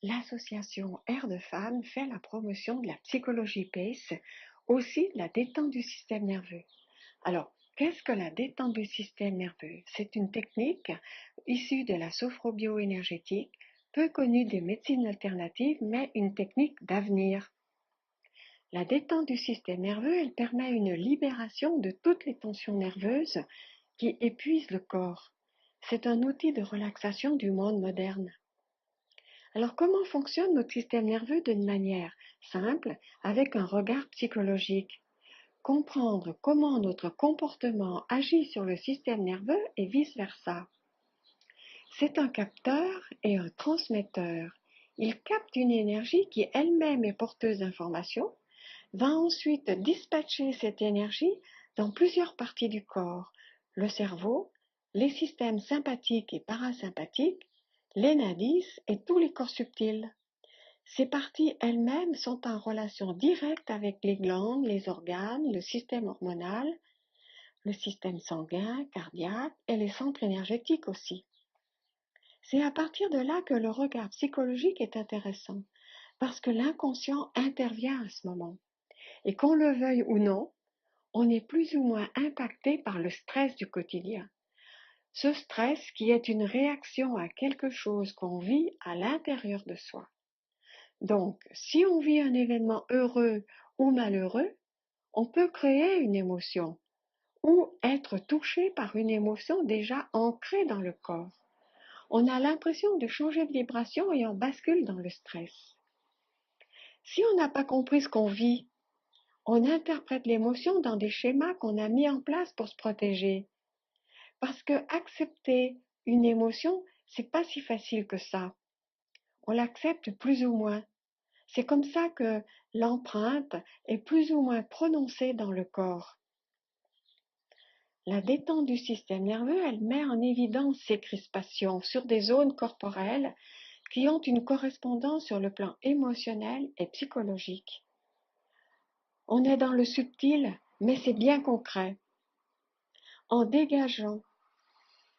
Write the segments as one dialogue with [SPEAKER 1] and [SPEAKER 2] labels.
[SPEAKER 1] L'association Air de Femmes fait la promotion de la psychologie PACE, aussi de la détente du système nerveux. Alors, qu'est-ce que la détente du système nerveux? C'est une technique issue de la sophrobioénergétique, peu connue des médecines alternatives, mais une technique d'avenir. La détente du système nerveux, elle permet une libération de toutes les tensions nerveuses qui épuisent le corps. C'est un outil de relaxation du monde moderne. Alors, comment fonctionne notre système nerveux d'une manière simple, avec un regard psychologique? Comprendre comment notre comportement agit sur le système nerveux et vice-versa. C'est un capteur et un transmetteur. Il capte une énergie qui elle-même est porteuse d'informations, va ensuite dispatcher cette énergie dans plusieurs parties du corps: le cerveau, les systèmes sympathiques et parasympathiques, les nadis et tous les corps subtils. Ces parties elles-mêmes sont en relation directe avec les glandes, les organes, le système hormonal, le système sanguin, cardiaque et les centres énergétiques aussi. C'est à partir de là que le regard psychologique est intéressant, parce que l'inconscient intervient à ce moment. Et qu'on le veuille ou non, on est plus ou moins impacté par le stress du quotidien. Ce stress qui est une réaction à quelque chose qu'on vit à l'intérieur de soi. Donc, si on vit un événement heureux ou malheureux, on peut créer une émotion ou être touché par une émotion déjà ancrée dans le corps. On a l'impression de changer de vibration et on bascule dans le stress. Si on n'a pas compris ce qu'on vit, on interprète l'émotion dans des schémas qu'on a mis en place pour se protéger. Parce que accepter une émotion, c'est pas si facile que ça. On l'accepte plus ou moins. C'est comme ça que l'empreinte est plus ou moins prononcée dans le corps. La détente du système nerveux, elle met en évidence ces crispations sur des zones corporelles qui ont une correspondance sur le plan émotionnel et psychologique. On est dans le subtil, mais c'est bien concret. En dégageant,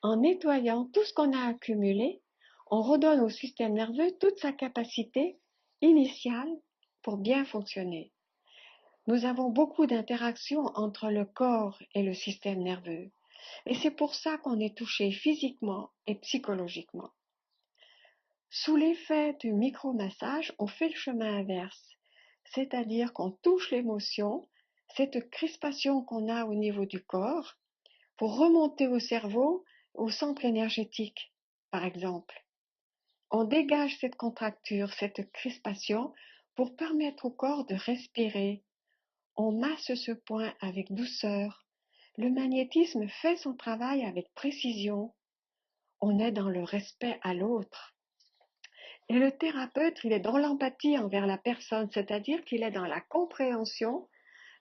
[SPEAKER 1] en nettoyant tout ce qu'on a accumulé, on redonne au système nerveux toute sa capacité initiale pour bien fonctionner. Nous avons beaucoup d'interactions entre le corps et le système nerveux, et c'est pour ça qu'on est touché physiquement et psychologiquement. Sous l'effet du micromassage, on fait le chemin inverse, c'est-à-dire qu'on touche l'émotion, cette crispation qu'on a au niveau du corps, pour remonter au cerveau, au centre énergétique, par exemple. On dégage cette contracture, cette crispation, pour permettre au corps de respirer. On masse ce point avec douceur. Le magnétisme fait son travail avec précision. On est dans le respect à l'autre. Et le thérapeute, il est dans l'empathie envers la personne, c'est-à-dire qu'il est dans la compréhension,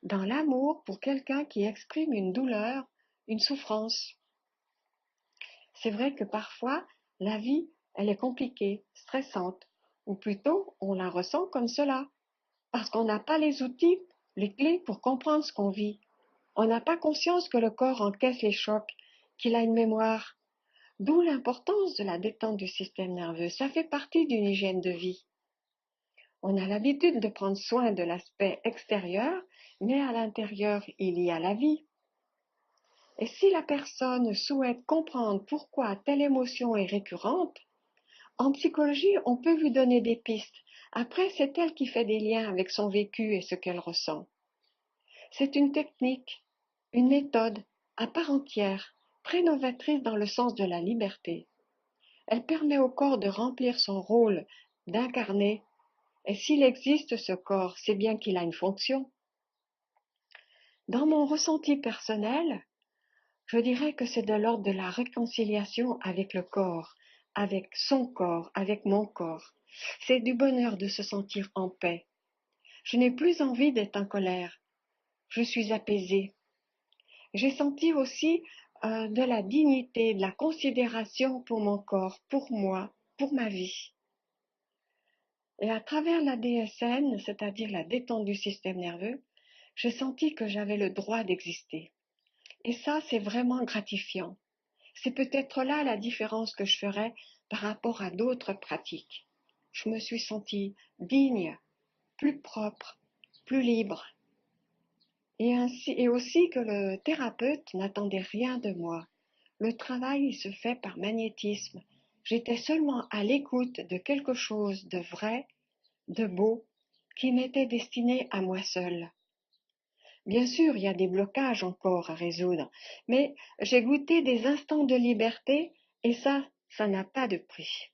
[SPEAKER 1] dans l'amour pour quelqu'un qui exprime une douleur, une souffrance. C'est vrai que parfois, la vie, elle est compliquée, stressante, ou plutôt, on la ressent comme cela, parce qu'on n'a pas les outils, les clés pour comprendre ce qu'on vit. On n'a pas conscience que le corps encaisse les chocs, qu'il a une mémoire. D'où l'importance de la détente du système nerveux. Ça fait partie d'une hygiène de vie. On a l'habitude de prendre soin de l'aspect extérieur, mais à l'intérieur, il y a la vie. Et si la personne souhaite comprendre pourquoi telle émotion est récurrente, en psychologie, on peut lui donner des pistes. Après, c'est elle qui fait des liens avec son vécu et ce qu'elle ressent. C'est une technique, une méthode à part entière, très novatrice dans le sens de la liberté. Elle permet au corps de remplir son rôle, d'incarner. Et s'il existe ce corps, c'est bien qu'il a une fonction. Dans mon ressenti personnel, je dirais que c'est de l'ordre de la réconciliation avec le corps, avec son corps, avec mon corps. C'est du bonheur de se sentir en paix. Je n'ai plus envie d'être en colère. Je suis apaisée. J'ai senti aussi de la dignité, de la considération pour mon corps, pour moi, pour ma vie. Et à travers la DSN, c'est-à-dire la détente du système nerveux, j'ai senti que j'avais le droit d'exister. Et ça, c'est vraiment gratifiant. C'est peut-être là la différence que je ferais par rapport à d'autres pratiques. je me suis sentie digne, plus propre, plus libre. Et aussi que le thérapeute n'attendait rien de moi. Le travail se fait par magnétisme. J'étais seulement à l'écoute de quelque chose de vrai, de beau, qui m'était destiné à moi seule. Bien sûr, il y a des blocages encore à résoudre, mais j'ai goûté des instants de liberté et ça n'a pas de prix.